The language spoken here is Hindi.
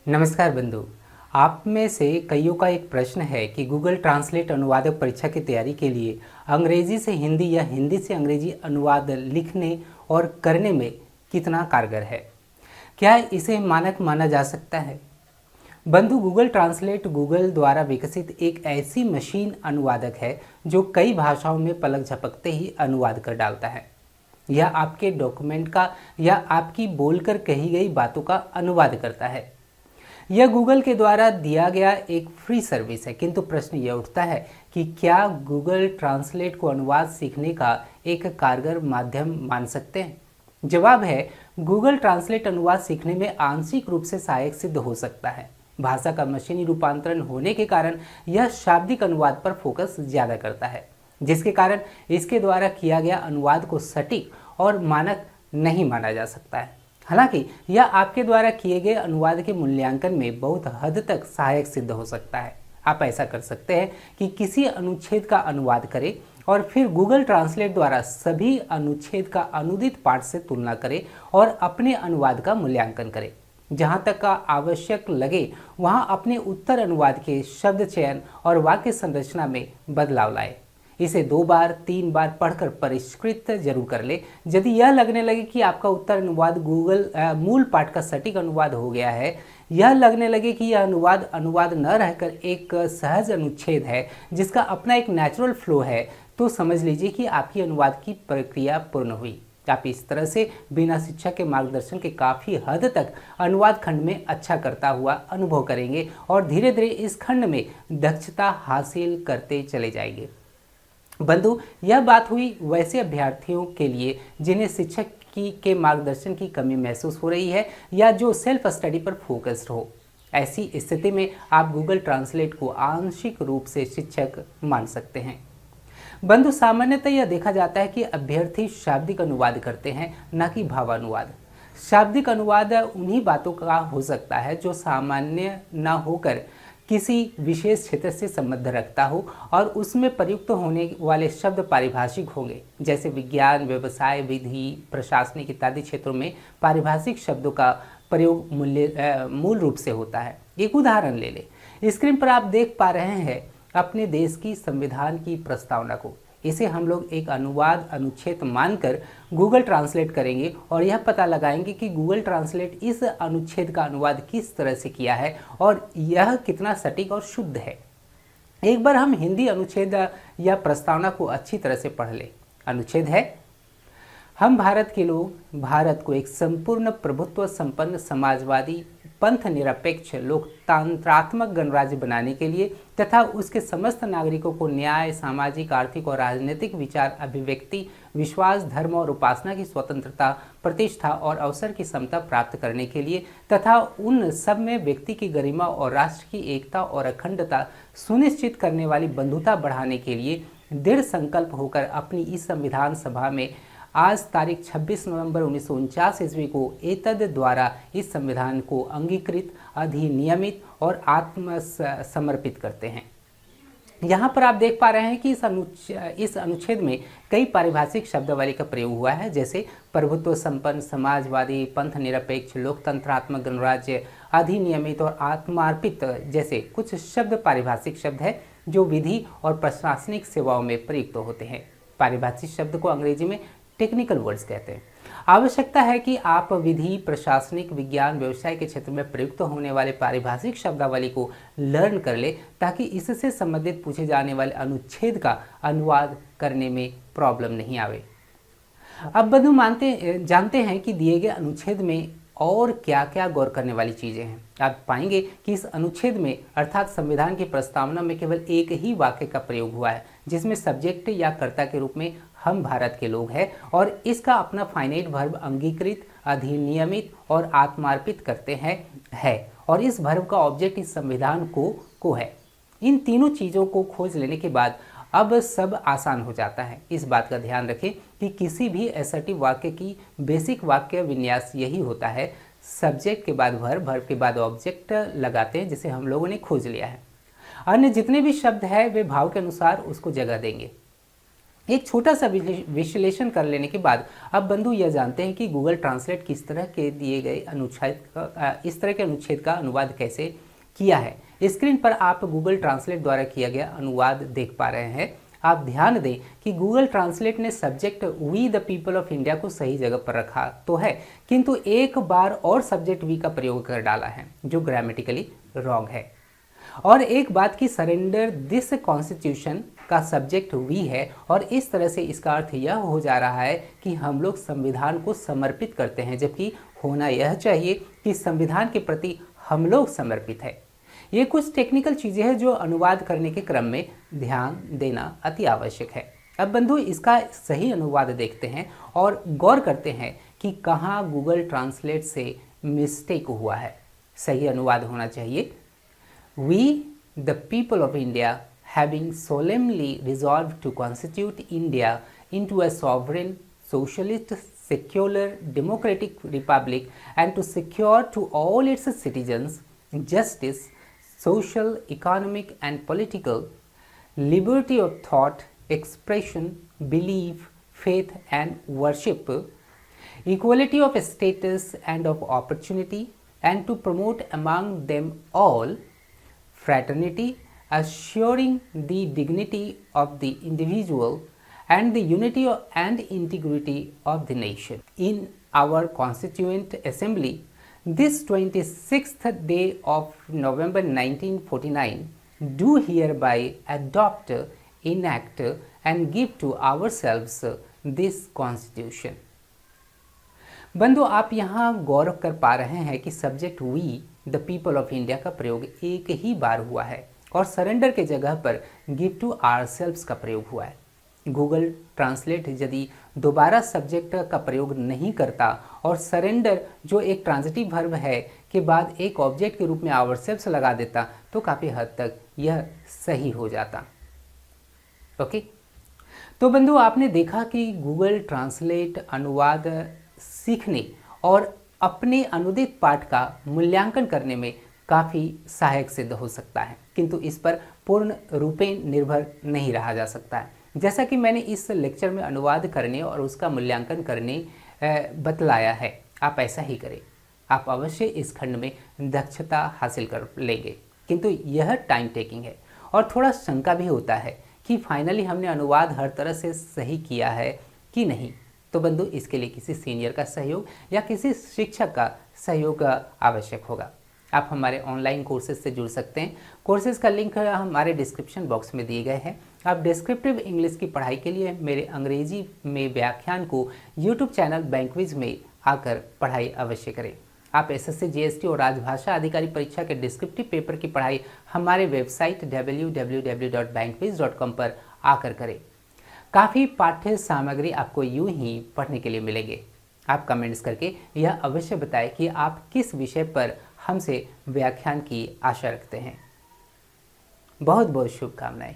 नमस्कार बंधु। आप में से कईयों का एक प्रश्न है कि गूगल ट्रांसलेट अनुवादक परीक्षा की तैयारी के लिए अंग्रेजी से हिंदी या हिंदी से अंग्रेजी अनुवाद लिखने और करने में कितना कारगर है। क्या इसे मानक माना जा सकता है? बंधु, गूगल ट्रांसलेट गूगल द्वारा विकसित एक ऐसी मशीन अनुवादक है जो कई भाषाओं में पलक झपकते ही अनुवाद कर डालता है। यह आपके डॉक्यूमेंट का या आपकी बोलकर कही गई बातों का अनुवाद करता है। यह गूगल के द्वारा दिया गया एक फ्री सर्विस है, किंतु प्रश्न यह उठता है कि क्या गूगल ट्रांसलेट को अनुवाद सीखने का एक कारगर माध्यम मान सकते हैं? जवाब है, गूगल ट्रांसलेट अनुवाद सीखने में आंशिक रूप से सहायक सिद्ध हो सकता है। भाषा का मशीनी रूपांतरण होने के कारण यह शाब्दिक अनुवाद पर फोकस ज्यादा करता है, जिसके कारण इसके द्वारा किया गया अनुवाद को सटीक और मानक नहीं माना जा सकता है। हालांकि यह आपके द्वारा किए गए अनुवाद के मूल्यांकन में बहुत हद तक सहायक सिद्ध हो सकता है। आप ऐसा कर सकते हैं कि किसी अनुच्छेद का अनुवाद करें और फिर गूगल ट्रांसलेट द्वारा सभी अनुच्छेद का अनुदित पाठ से तुलना करें और अपने अनुवाद का मूल्यांकन करें। जहां तक का आवश्यक लगे वहां अपने उत्तर अनुवाद के शब्द चयन और वाक्य संरचना में बदलाव लाएं। इसे 2 बार 3 बार पढ़कर परिष्कृत जरूर कर ले। यदि यह लगने लगे कि आपका उत्तर अनुवाद गूगल मूल पाठ का सटीक अनुवाद हो गया है, यह लगने लगे कि यह अनुवाद न रहकर एक सहज अनुच्छेद है जिसका अपना एक नेचुरल फ्लो है, तो समझ लीजिए कि आपकी अनुवाद की प्रक्रिया पूर्ण हुई। आप इस तरह से बिना शिक्षक के मार्गदर्शन के काफ़ी हद तक अनुवाद खंड में अच्छा करता हुआ अनुभव करेंगे और धीरे धीरे इस खंड में दक्षता हासिल करते चले जाएंगे। बंधु, यह बात हुई वैसे अभ्यर्थियों के लिए जिन्हें शिक्षक के मार्गदर्शन की कमी महसूस हो रही है या जो सेल्फ स्टडी पर फोकस्ड हो। ऐसी स्थिति में आप गूगल ट्रांसलेट को आंशिक रूप से शिक्षक मान सकते हैं। बंधु, सामान्यतः यह देखा जाता है कि अभ्यर्थी शाब्दिक अनुवाद करते हैं, न कि भावानुवाद। शाब्दिक अनुवाद उन्हीं बातों का हो सकता है जो सामान्य न होकर किसी विशेष क्षेत्र से संबंध रखता हो और उसमें प्रयुक्त होने वाले शब्द पारिभाषिक होंगे। जैसे विज्ञान, व्यवसाय, विधि, प्रशासनिक इत्यादि क्षेत्रों में पारिभाषिक शब्दों का प्रयोग मूल रूप से होता है। एक उदाहरण ले लें। स्क्रीन पर आप देख पा रहे हैं अपने देश की संविधान की प्रस्तावना को। इसे हम लोग एक अनुवाद अनुच्छेद मानकर गूगल ट्रांसलेट करेंगे और यह पता लगाएंगे कि गूगल ट्रांसलेट इस अनुच्छेद का अनुवाद किस तरह से किया है और यह कितना सटीक और शुद्ध है। एक बार हम हिंदी अनुच्छेद या प्रस्तावना को अच्छी तरह से पढ़ लें। अनुच्छेद है, हम भारत के लोग भारत को एक संपूर्ण प्रभुत्व संपन्न समाजवादी पंथ निरपेक्ष लोकतंत्रात्मक गणराज्य बनाने के लिए तथा उसके समस्त नागरिकों को न्याय, सामाजिक, आर्थिक और राजनीतिक विचार अभिव्यक्ति, विश्वास, धर्म और उपासना की स्वतंत्रता, प्रतिष्ठा और अवसर की समता प्राप्त करने के लिए तथा उन सब में व्यक्ति की गरिमा और राष्ट्र की एकता और अखंडता सुनिश्चित करने वाली बंधुता बढ़ाने के लिए दृढ़ संकल्प होकर अपनी इस संविधान सभा में आज तारीख 26 नवंबर 1949 ईस्वी को एतद द्वारा इस संविधान को अंगीकृत, अधिनियमित और आत्मसमर्पित करते हैं। यहाँ पर आप देख पा रहे हैं कि इस अनुच्छेद में कई पारिभाषिक शब्दावली का प्रयोग हुआ है, जैसे प्रभुत्व संपन्न, समाजवादी, पंथ निरपेक्ष, लोकतंत्रात्मक गणराज्य, अधिनियमित और आत्मार्पित जैसे कुछ शब्द पारिभाषिक शब्द है जो विधि और प्रशासनिक सेवाओं में प्रयुक्त होते हैं। पारिभाषिक शब्द को अंग्रेजी में टेक्निकल वर्ड्स कहते हैं। आवश्यकता है कि आप विधि, प्रशासनिक, विज्ञान, व्यवसाय के क्षेत्र में प्रयुक्त होने वाले पारिभाषिक शब्दावली को लर्न कर ले ताकि इससे संबंधित पूछे जाने वाले अनुच्छेद का अनुवाद करने में प्रॉब्लम नहीं आवे। अब बंधु जानते हैं कि दिए गए अनुच्छेद में और क्या क्या गौर करने वाली चीज़ें हैं। आप पाएंगे कि इस अनुच्छेद में अर्थात संविधान की प्रस्तावना में केवल एक ही वाक्य का प्रयोग हुआ है जिसमें सब्जेक्ट या कर्ता के रूप में हम भारत के लोग हैं और इसका अपना फाइनाइट वर्ब अंगीकृत, अधिनियमित और आत्मार्पित करते हैं है और इस वर्ब का ऑब्जेक्ट इस संविधान को है। इन तीनों चीज़ों को खोज लेने के बाद अब सब आसान हो जाता है। इस बात का ध्यान रखें कि किसी भी असर्टिव वाक्य की बेसिक वाक्य विन्यास यही होता है, सब्जेक्ट के बाद वर्ब, वर्ब के बाद ऑब्जेक्ट लगाते हैं, जिसे हम लोगों ने खोज लिया है। अन्य जितने भी शब्द है वे भाव के अनुसार उसको जगह देंगे। एक छोटा सा विश्लेषण कर लेने के बाद अब बंधु यह जानते हैं कि गूगल ट्रांसलेट किस तरह के दिए गए अनुच्छेद का इस तरह के अनुच्छेद का अनुवाद कैसे किया है। स्क्रीन पर आप गूगल ट्रांसलेट द्वारा किया गया अनुवाद देख पा रहे हैं। आप ध्यान दें कि गूगल ट्रांसलेट ने subject we the people of India को सही जगह पर रखा तो है, किंतु एक बार और सब्जेक्ट वी का प्रयोग कर डाला है जो ग्रामेटिकली रॉन्ग है। और एक बात की सरेंडर दिस कॉन्स्टिट्यूशन का सब्जेक्ट वी है और इस तरह से इसका अर्थ यह हो जा रहा है कि हम लोग संविधान को समर्पित करते हैं, जबकि होना यह चाहिए कि संविधान के प्रति हम लोग समर्पित है। ये कुछ टेक्निकल चीज़ें हैं जो अनुवाद करने के क्रम में ध्यान देना अति आवश्यक है। अब बंधु इसका सही अनुवाद देखते हैं और गौर करते हैं कि कहाँ गूगल ट्रांसलेट से मिस्टेक हुआ है। सही अनुवाद होना चाहिए, We, the people of India, having solemnly resolved to constitute India into a sovereign, socialist, secular, democratic republic and to secure to all its citizens justice, social, economic and political, liberty of thought, expression, belief, faith and worship, equality of status and of opportunity, and to promote among them all fraternity, assuring the dignity of the individual and the unity and integrity of the nation. In our Constituent Assembly, this 26th day of November 1949, do hereby adopt, enact and give to ourselves this Constitution. बंधु आप यहाँ गौर कर पा रहे हैं कि subject we the people of India का प्रयोग एक ही बार हुआ है और सरेंडर के जगह पर गिव टू आवरसेल्व्स का प्रयोग हुआ है। गूगल ट्रांसलेट यदि दोबारा सब्जेक्ट का प्रयोग नहीं करता और सरेंडर जो एक ट्रांजिटिव वर्ब है के बाद एक ऑब्जेक्ट के रूप में आवरसेल्व्स लगा देता तो काफ़ी हद तक यह सही हो जाता। ओके, तो बंधु आपने देखा कि गूगल ट्रांसलेट अनुवाद सीखने और अपने अनुदित पाठ का मूल्यांकन करने में काफ़ी सहायक सिद्ध हो सकता है, किंतु इस पर पूर्ण रूपेण निर्भर नहीं रहा जा सकता है। जैसा कि मैंने इस लेक्चर में अनुवाद करने और उसका मूल्यांकन करने बतलाया है, आप ऐसा ही करें। आप अवश्य इस खंड में दक्षता हासिल कर लेंगे, किंतु यह टाइम टेकिंग है और थोड़ा शंका भी होता है कि फाइनली हमने अनुवाद हर तरह से सही किया है कि नहीं। तो बंधु इसके लिए किसी सीनियर का सहयोग या किसी शिक्षक का सहयोग आवश्यक होगा। आप हमारे ऑनलाइन कोर्सेज से जुड़ सकते हैं। कोर्सेज का लिंक हमारे डिस्क्रिप्शन बॉक्स में दिए गए हैं। आप डिस्क्रिप्टिव इंग्लिश की पढ़ाई के लिए मेरे अंग्रेजी में व्याख्यान को यूट्यूब चैनल बैंकविज में आकर पढ़ाई अवश्य करें। आप एसएससी, जीएसटी और राजभाषा अधिकारी परीक्षा के डिस्क्रिप्टिव पेपर की पढ़ाई हमारे वेबसाइट www.bankviz.com पर आकर करें। काफ़ी पाठ्य सामग्री आपको यूं ही पढ़ने के लिए मिलेंगे। आप कमेंट्स करके यह अवश्य बताएं कि आप किस विषय पर हमसे व्याख्यान की आशा रखते हैं। बहुत बहुत शुभकामनाएं।